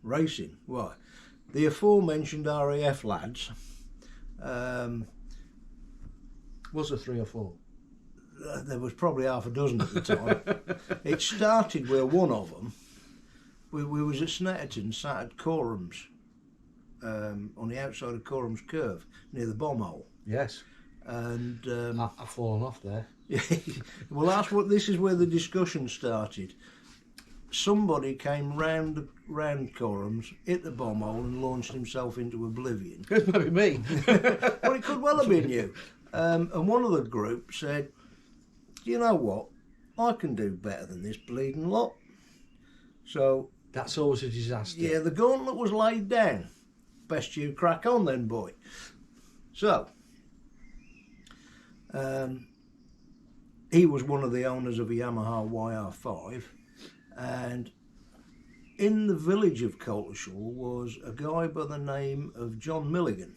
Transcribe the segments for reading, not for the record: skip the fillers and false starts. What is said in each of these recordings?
Racing. Why? The aforementioned RAF lads. Was there 3 or 4? There was probably half a dozen at the time. It started with one of them. We was at Snetterton, sat at Corum's, on the outside of Corum's Curve, near the bomb hole. Yes. And I've fallen off there. well, this is where the discussion started. Somebody came round Corum's, hit the bomb hole and launched himself into oblivion. It might be me. Well, it could well have been you. And one of the group said, you know what, I can do better than this bleeding lot. So that's always a disaster. Yeah, the gauntlet was laid down. Best you crack on then, boy. So he was one of the owners of a Yamaha YR5, and in the village of Coltishall was a guy by the name of John Milligan,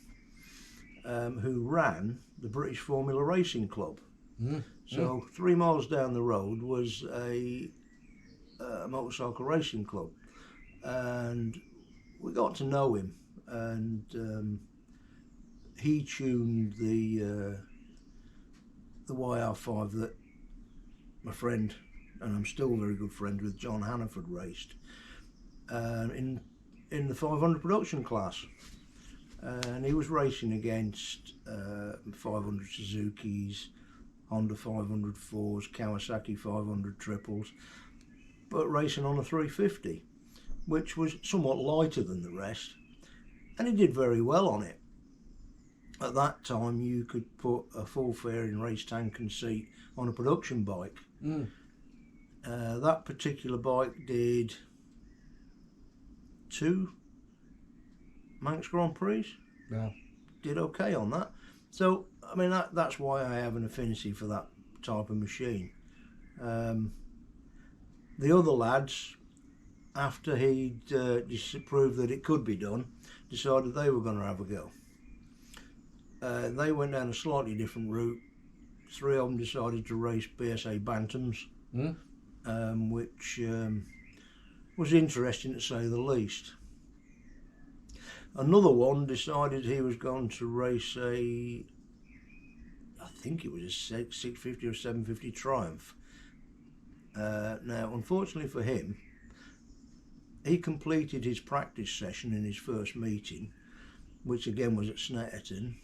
who ran the British Formula Racing Club. So 3 miles down the road was a motorcycle racing club, and we got to know him, and he tuned the YR5 that my friend, and I'm still a very good friend with, John Hannaford, raced in the 500 production class, and he was racing against 500 Suzukis, Honda 504s, Kawasaki 500 triples, but racing on a 350, which was somewhat lighter than the rest, and he did very well on it. At that time you could put a full fairing race tank and seat on a production bike. That particular bike did 2 Manx Grand Prix. Wow. Did okay on that. So I mean that's why I have an affinity for that type of machine. The other lads, after he'd disproved that it could be done, decided they were going to have a go. They went down a slightly different route. 3 of them decided to race BSA Bantams, which was interesting to say the least. Another one decided he was going to race I think it was a 650 or 750 Triumph. Now, unfortunately for him, he completed his practice session in his first meeting, which again was at Snetterton.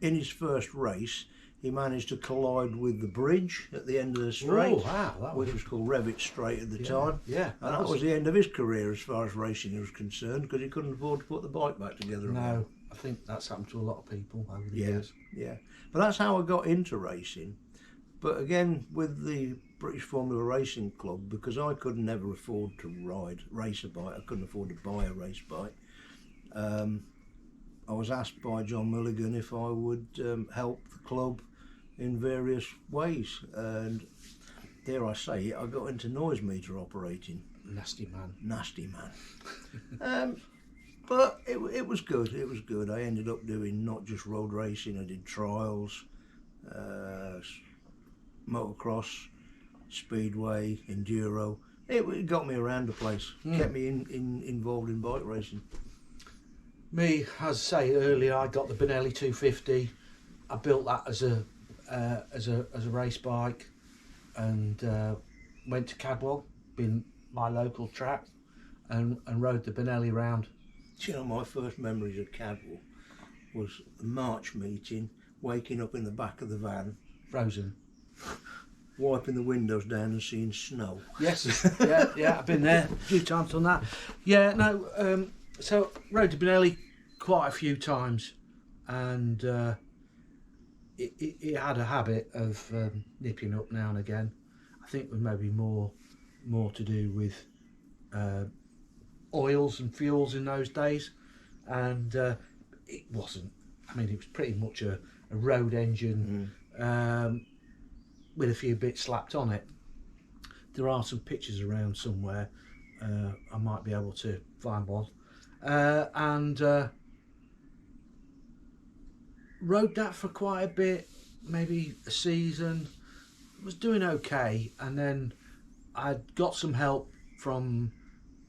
In his first race, he managed to collide with the bridge at the end of the straight, which was called Revit Straight at the time. Yeah, and that was the end of his career as far as racing was concerned, because he couldn't afford to put the bike back together. No, I think that's happened to a lot of people over the years. Yeah, but that's how I got into racing. But again, with the British Formula Racing Club, because I could never afford to race a bike, I couldn't afford to buy a race bike. I was asked by John Milligan if I would help the club in various ways, and dare I say it, I got into noise meter operating. Nasty man. But it was good. It was good. I ended up doing not just road racing. I did trials, motocross, speedway, enduro. It got me around the place. Kept me involved in bike racing. Me, as I say earlier, I got the Benelli 250. I built that as a race bike, and went to Cadwell, being my local track, and rode the Benelli round. Do you know, my first memories of Cadwell was a March meeting, waking up in the back of the van, frozen, wiping the windows down and seeing snow. Yes, yeah, I've been there a few times on that. Yeah, no. So rode to Benelli quite a few times, and it had a habit of nipping up now and again. I think it was maybe more to do with oils and fuels in those days, and it wasn't. I mean, it was pretty much a road engine with a few bits slapped on it. There are some pictures around somewhere. I might be able to find one. And rode that for quite a bit, maybe a season. Was doing okay, and then I'd got some help from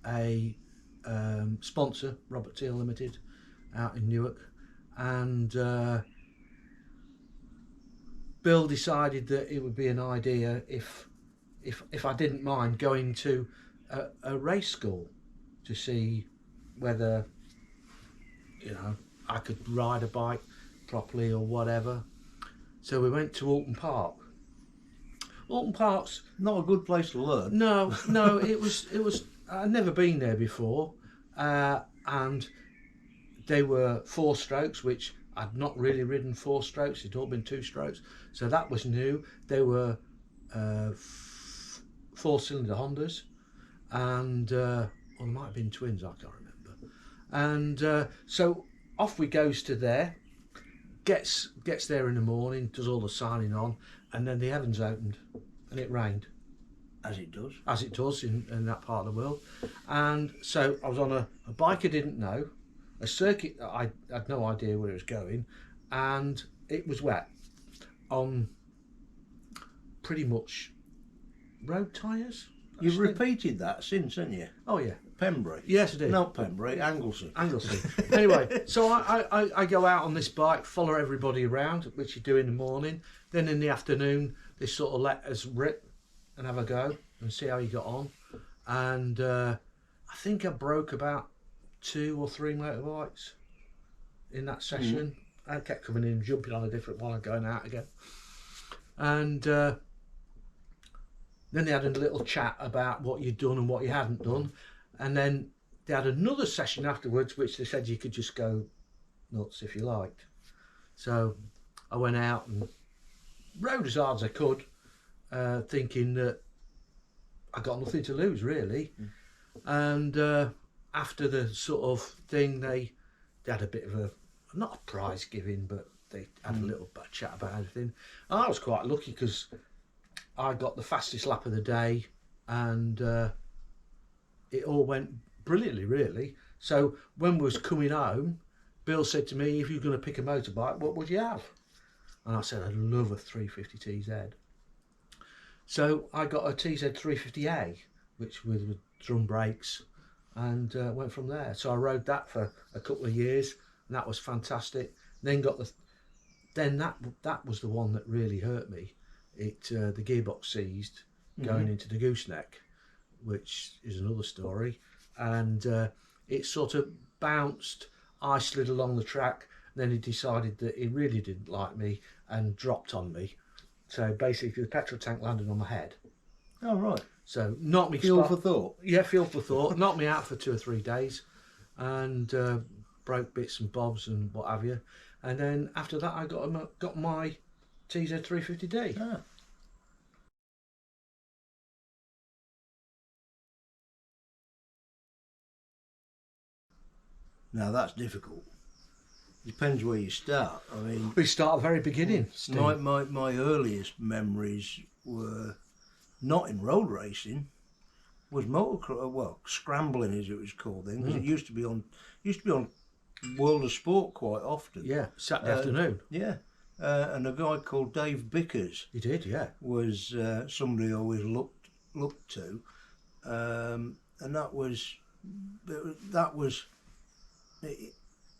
a sponsor, Robert Teal Limited, out in Newark, and Bill decided that it would be an idea if I didn't mind going to a race school to see whether, you know, I could ride a bike properly or whatever. So we went to Oulton Park. Oulton Park's not a good place to learn. No, it was. I'd never been there before, and they were 4 strokes, which I'd not really ridden 4 strokes. It'd all been 2 strokes, so that was new. They were 4-cylinder Hondas, and well, there might have been twins. I can't remember. And so off we goes to there. Gets there in the morning, does all the signing on, and then the heavens opened and it rained. As it does. As it does in that part of the world. And so I was on a bike I didn't know, a circuit that I had no idea where it was going, and it was wet on pretty much road tyres. You've repeated that since, haven't you? Oh yeah. Pembrey. Yes, I did. Not Pembrey, Anglesey. Anyway, so I go out on this bike, follow everybody around, which you do in the morning. Then in the afternoon, they sort of let us rip and have a go and see how you got on. And I think I broke about 2 or 3 motorbikes in that session. I kept coming in, jumping on a different one and going out again. And then they had a little chat about what you'd done and what you hadn't done. And then they had another session afterwards, which they said you could just go nuts if you liked. So I went out and rode as hard as I could, thinking that I got nothing to lose really. And after the sort of thing, they had a bit of a, not a prize giving, but they had a little bit of chat about everything. And I was quite lucky because I got the fastest lap of the day, and it all went brilliantly, really. So when we was coming home, Bill said to me, if you're going to pick a motorbike, what would you have? And I said, I'd love a 350 TZ. So I got a TZ 350A, which with drum brakes, and went from there. So I rode that for a couple of years, and that was fantastic. Then got that was the one that really hurt me. The gearbox seized going into the gooseneck, which is another story, and it sort of bounced. I slid along the track, then he decided that he really didn't like me and dropped on me. So basically the petrol tank landed on my head. Oh right. So knocked me fuel for thought. Yeah, fuel for thought. Knocked me out for 2 or 3 days, and broke bits and bobs and what have you. And then after that I got my TZ 350D. Ah. Now that's difficult. Depends where you start. I mean, we start at the very beginning. My earliest memories were not in road racing. Was motocross, well, scrambling as it was called then, because it used to be on World of Sport quite often. Yeah, Saturday afternoon. Yeah, and a guy called Dave Bickers. He did, yeah. Was somebody I always looked to, and that was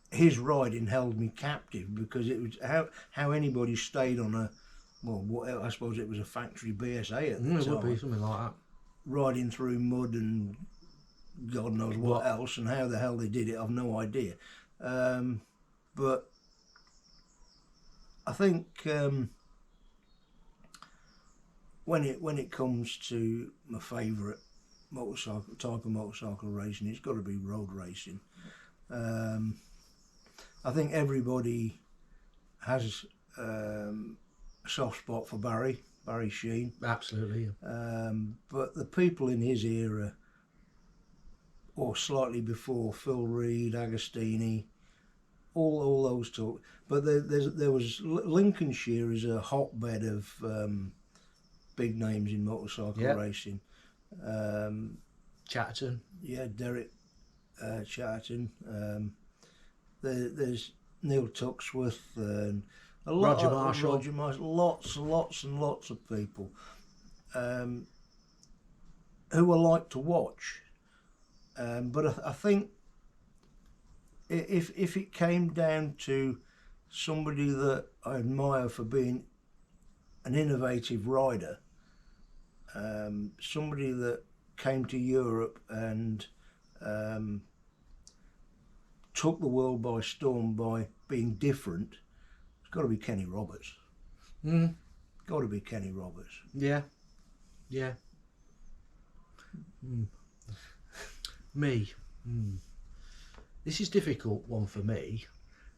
his riding held me captive, because it was how anybody stayed on a, well, I suppose it was a factory BSA at the time. It would be something like that. Riding through mud and God knows what else, and how the hell they did it, I've no idea. But I think when it comes to my favourite type of motorcycle racing, it's got to be road racing. I think everybody has a soft spot for Barry Sheen. Absolutely. But the people in his era, or slightly before, Phil Reed, Agostini, all those talk. But there was Lincolnshire is a hotbed of big names in motorcycle racing. Chatterton. Yeah, Derek Chatterton. There's Neil Tuxworth and a lot Roger Marshall. lots and lots of people. who I like to watch. But I think if it came down to somebody that I admire for being an innovative rider, somebody that came to Europe and took the world by storm by being different, it's got to be Kenny Roberts. Got to be Kenny Roberts. Yeah. Me. This is a difficult one for me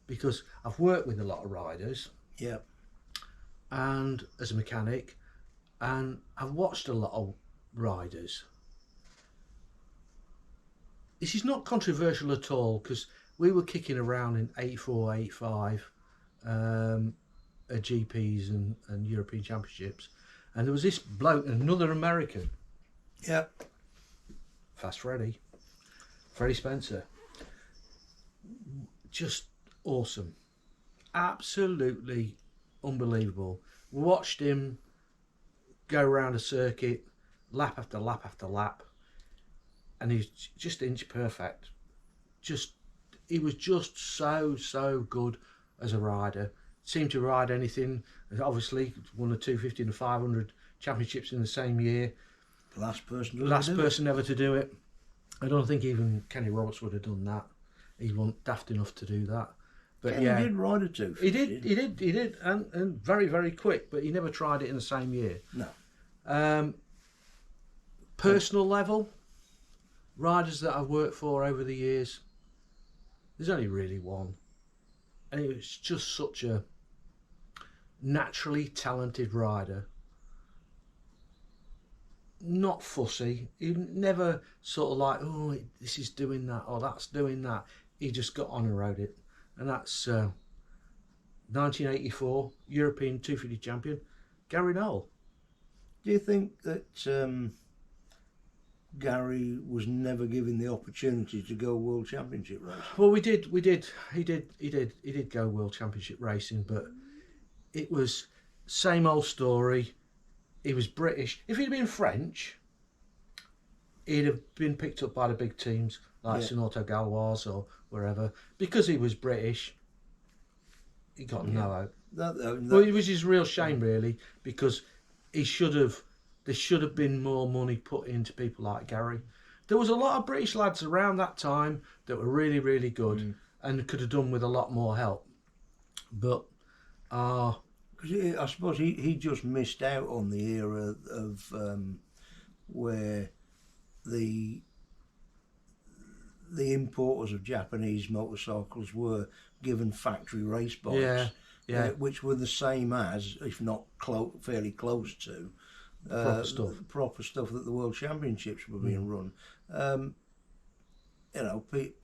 because I've worked with a lot of riders. Yeah. And as a mechanic, and I've watched a lot of riders. This is not controversial at all because we were kicking around in 84, 85 at GPs and European Championships, and there was this bloke, another American. Yeah. Fast Freddie Spencer. Just awesome. Absolutely unbelievable. Watched him go around a circuit, lap after lap after lap, and he's just inch perfect. He was just so good as a rider. Seemed to ride anything. Obviously won the 250 and the 500 championships in the same year. Last person ever to do it. I don't think even Kenny Roberts would have done that. He wasn't daft enough to do that. But Kenny did ride a 250. He did, and very, very quick. But he never tried it in the same year. No. Personal level, riders that I've worked for over the years, there's only really one, and it was just such a naturally talented rider. Not fussy. He never sort of like, oh, this is doing that or that's doing that. He just got on and rode it. And that's 1984 European 250 champion, Gary Noel. Do you think that Gary was never given the opportunity to go World Championship racing? Well, he did go World Championship racing, but it was same old story. He was British. If he'd been French, he'd have been picked up by the big teams like Snetterton and Cadwell or wherever. Because he was British, he got no out. Well, it was his real shame, really, because there should have been more money put into people like Gary. There was a lot of British lads around that time that were really, really good and could have done with a lot more help. But I suppose he just missed out on the era of where the importers of Japanese motorcycles were given factory race bikes, which were the same as, if not fairly close to, proper stuff that the World Championships were being run.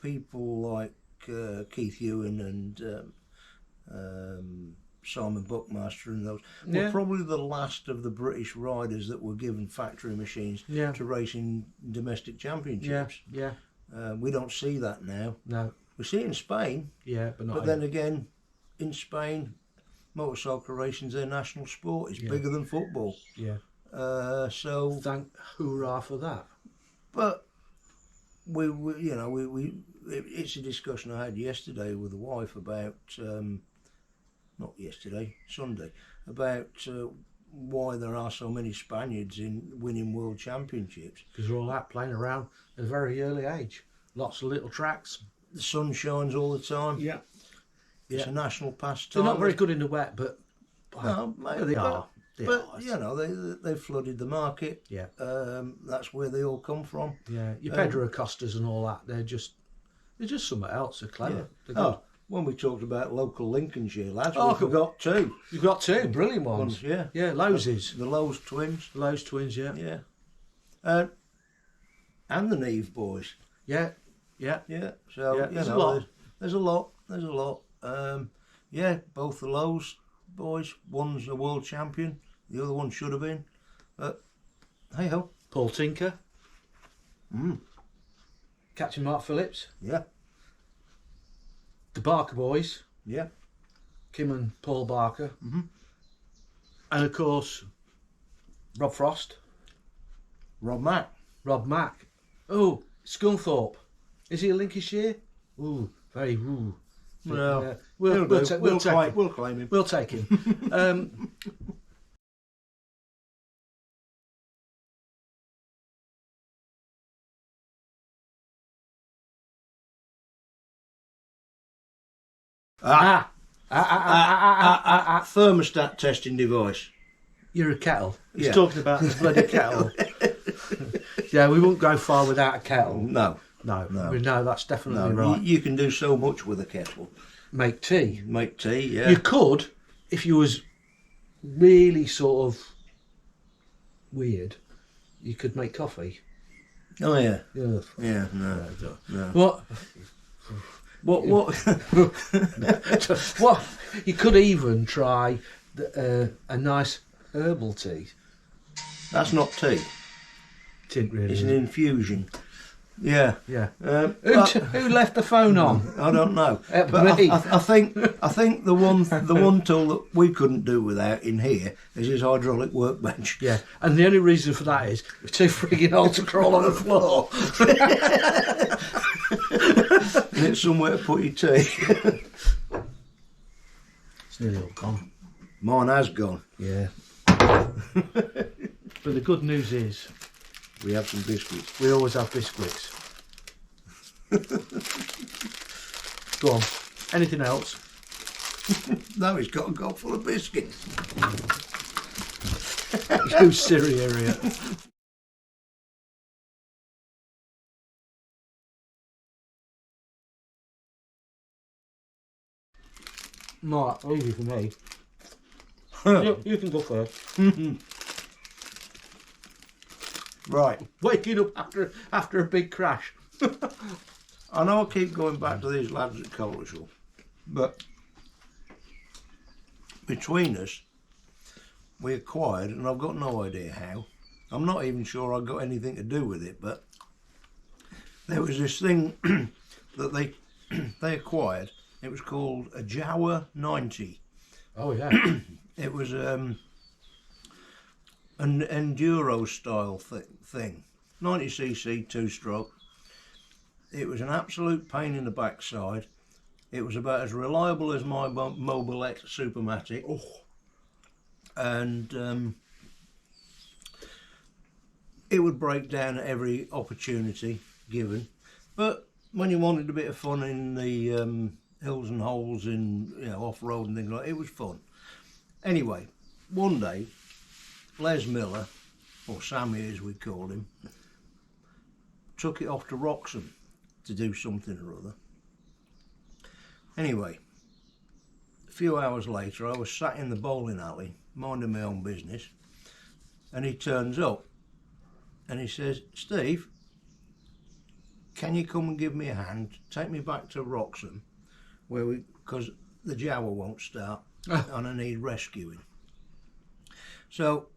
People like Keith Ewan and Simon Buckmaster and those were probably the last of the British riders that were given factory machines to race in domestic championships. We don't see that now. No. We see it in Spain. Yeah, but not. But then again, in Spain, motorcycle racing's their national sport. It's bigger than football. Yeah. So thank hoorah for that. But it's a discussion I had yesterday with the wife about. Not yesterday, Sunday, about why there are so many Spaniards in winning world championships. Because they're all out playing around at a very early age. Lots of little tracks. The sun shines all the time. Yeah. It's a national pastime. They're not very good in the wet, but no, mate, they are. They've flooded the market. Yeah. That's where they all come from. Yeah. Your Pedro Acostas and all that, they're just something else. They're clever. They're good. When we talked about local Lincolnshire lads, we've got two. You've got two brilliant ones. Yeah. Yeah, Lowes. The Lowes twins. The Lowes twins, yeah. Yeah. And the Neve boys. Yeah. Yeah. So, there's a lot. There's a lot. Both the Lowes boys. One's a world champion. The other one should have been. But, hey ho. Paul Tinker. Captain Mark Phillips. Yeah. The Barker boys. Yeah. Kim and Paul Barker. And of course, Rob Frost. Rob Mack. Rob Mack. Oh, Scunthorpe. Is he a Lincolnshire? Ooh, very ooh. Well, We'll claim him. We'll take him. Thermostat testing device. You're a kettle. He's Yeah. talking about the bloody kettle. Yeah, we won't go far without a kettle. No. No, that's definitely right. You can do so much with a kettle. Make tea. Make tea, yeah. You could, if you was really sort of weird, you could make coffee. Oh yeah. Yeah. Yeah. No. What? What? What? You could even try a nice herbal tea. That's not tea. Didn't really. It's an infusion. Yeah. Yeah. But- Who left the phone on? I don't know. But me. I think the one tool that we couldn't do without in here is his hydraulic workbench. Yeah, and the only reason for that is we're too frigging old to crawl on the floor. And it's somewhere to put your tea. It's nearly all gone. Mine has gone. Yeah. But the good news is We have some biscuits. we always have biscuits. Go on. Anything else? No, he's got a gob full of biscuits. You silly idiot. No, easy for me. You can go first. Right. Waking up after a big crash. I know I keep going back to these lads at Coleshill, but between us, we acquired, and I've got no idea how. I'm not even sure I got anything to do with it, but there was this thing that they acquired. It was called a Jawa 90. Oh yeah. It was an enduro style thing, 90cc 2-stroke. It was an absolute pain in the backside. It was about as reliable as my Mobile X Supermatic. Oh. And it would break down at every opportunity given. But when you wanted a bit of fun in the hills and holes in off-road and things like that, it was fun. Anyway, one day, Les Miller, or Sammy as we called him, took it off to Wroxham to do something or other. Anyway, a few hours later I was sat in the bowling alley minding my own business, and he turns up and he says, "Steve, can you come and give me a hand, take me back to Wroxham, because the Jawa won't start and I need rescuing." So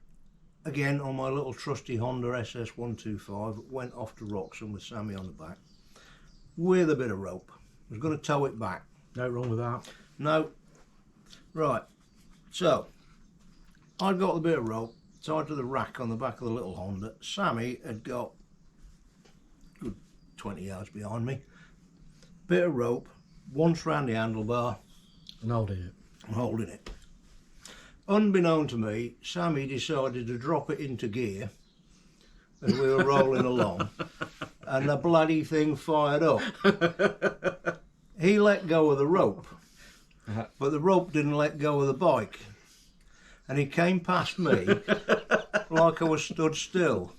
again, on my little trusty Honda SS125, went off to Wroxham with Sammy on the back with a bit of rope. I was going to tow it back. No wrong with that. No. Right. So I'd got a bit of rope tied to the rack on the back of the little Honda. Sammy had got good 20 yards behind me. Bit of rope, once round the handlebar. And holding it. I'm holding it. Unbeknown to me, Sammy decided to drop it into gear as we were rolling along, and the bloody thing fired up. He let go of the rope, but the rope didn't let go of the bike, and he came past me like I was stood still.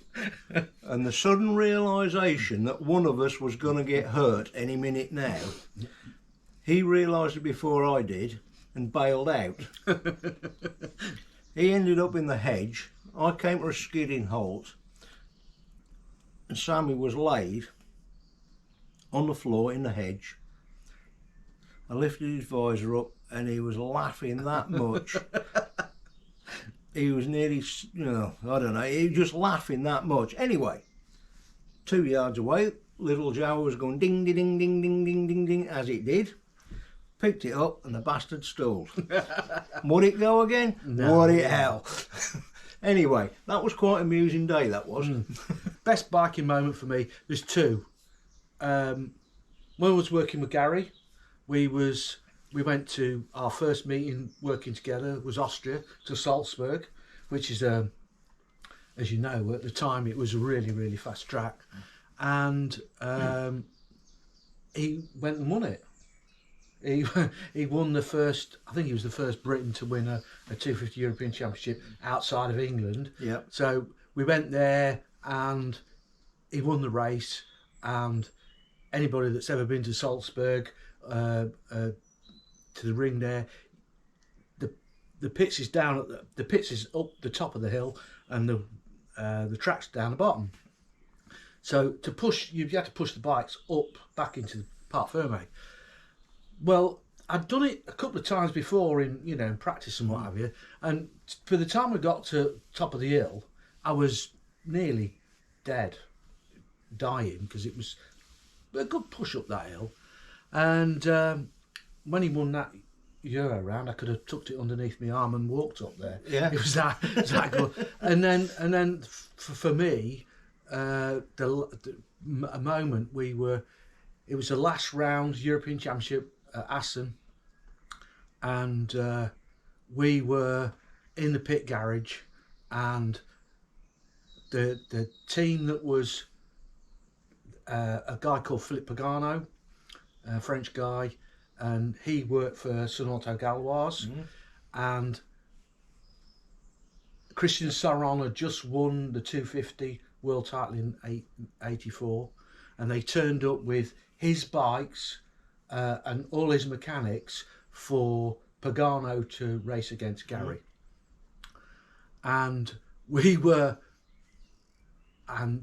And the sudden realisation that one of us was going to get hurt any minute now, he realised it before I did and bailed out. He ended up in the hedge. I came to a skidding halt, and Sammy was laid on the floor in the hedge. I lifted his visor up and he was laughing that much. He was nearly, I don't know, he was just laughing that much. Anyway, 2 yards away, little Jawa was going ding, ding, ding, ding, ding, ding, ding, ding, as it did. Picked it up and the bastard stalled. Would it go again? No. Would it hell? Anyway, that was quite an amusing day, that was. best biking moment for me, there's two. When I was working with Gary, we went to our first meeting working together was Austria to Salzburg, which is as you know, at the time it was a really fast track, and he went and won it. He won the first. I think he was the first Briton to win a 250 European Championship outside of England. Yeah. So we went there and he won the race. And anybody that's ever been to Salzburg, to the ring there, the pits is down at the pits is up the top of the hill, and the track's down the bottom. So to push, you had to push the bikes up back into the Parc Fermé. Well, I'd done it a couple of times before in practice and what have you, and by the time we got to top of the hill, I was nearly dead, dying, because it was a good push up that hill. And when he won that Euro round, I could have tucked it underneath my arm and walked up there. Yeah, it was that good. And then for me, a moment it was the last round European Championship at Assen, and we were in the pit garage, and the team that was a guy called Philippe Pagano, a French guy, and he worked for Sun Auto Galois, and Christian Saron had just won the 250 world title in '84, and they turned up with his bikes and all his mechanics for Pagano to race against Gary. And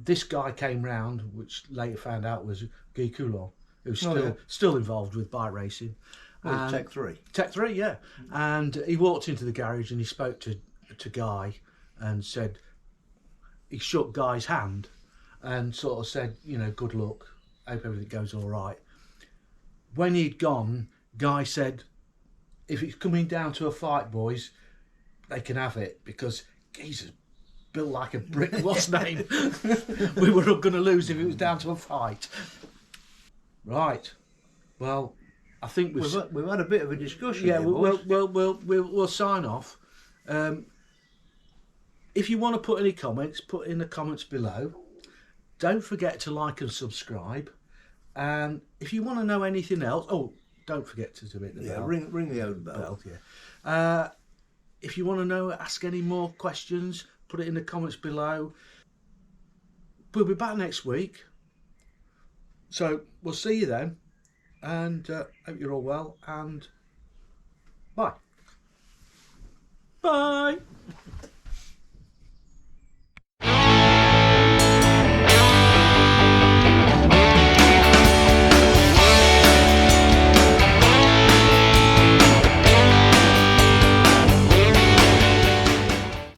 this guy came round, which later found out was Guy Coulon, who's still involved with bike racing. Tech 3. Tech 3, yeah. And he walked into the garage and he spoke to Guy and said, he shook Guy's hand and sort of said, good luck, hope everything goes all right. When he'd gone, Guy said, if it's coming down to a fight, boys, they can have it, because he's built like a brick. What's name? We were going to lose if it was down to a fight. Right. Well, I think we've had a bit of a discussion. Yeah. Here, We'll sign off. If you want to put any comments, put in the comments below. Don't forget to like and subscribe. And if you want to know anything else, don't forget to hit the bell. Ring the old bell. Yeah. If you want to ask any more questions, put it in the comments below. We'll be back next week. So we'll see you then. And hope you're all well. And bye. Bye.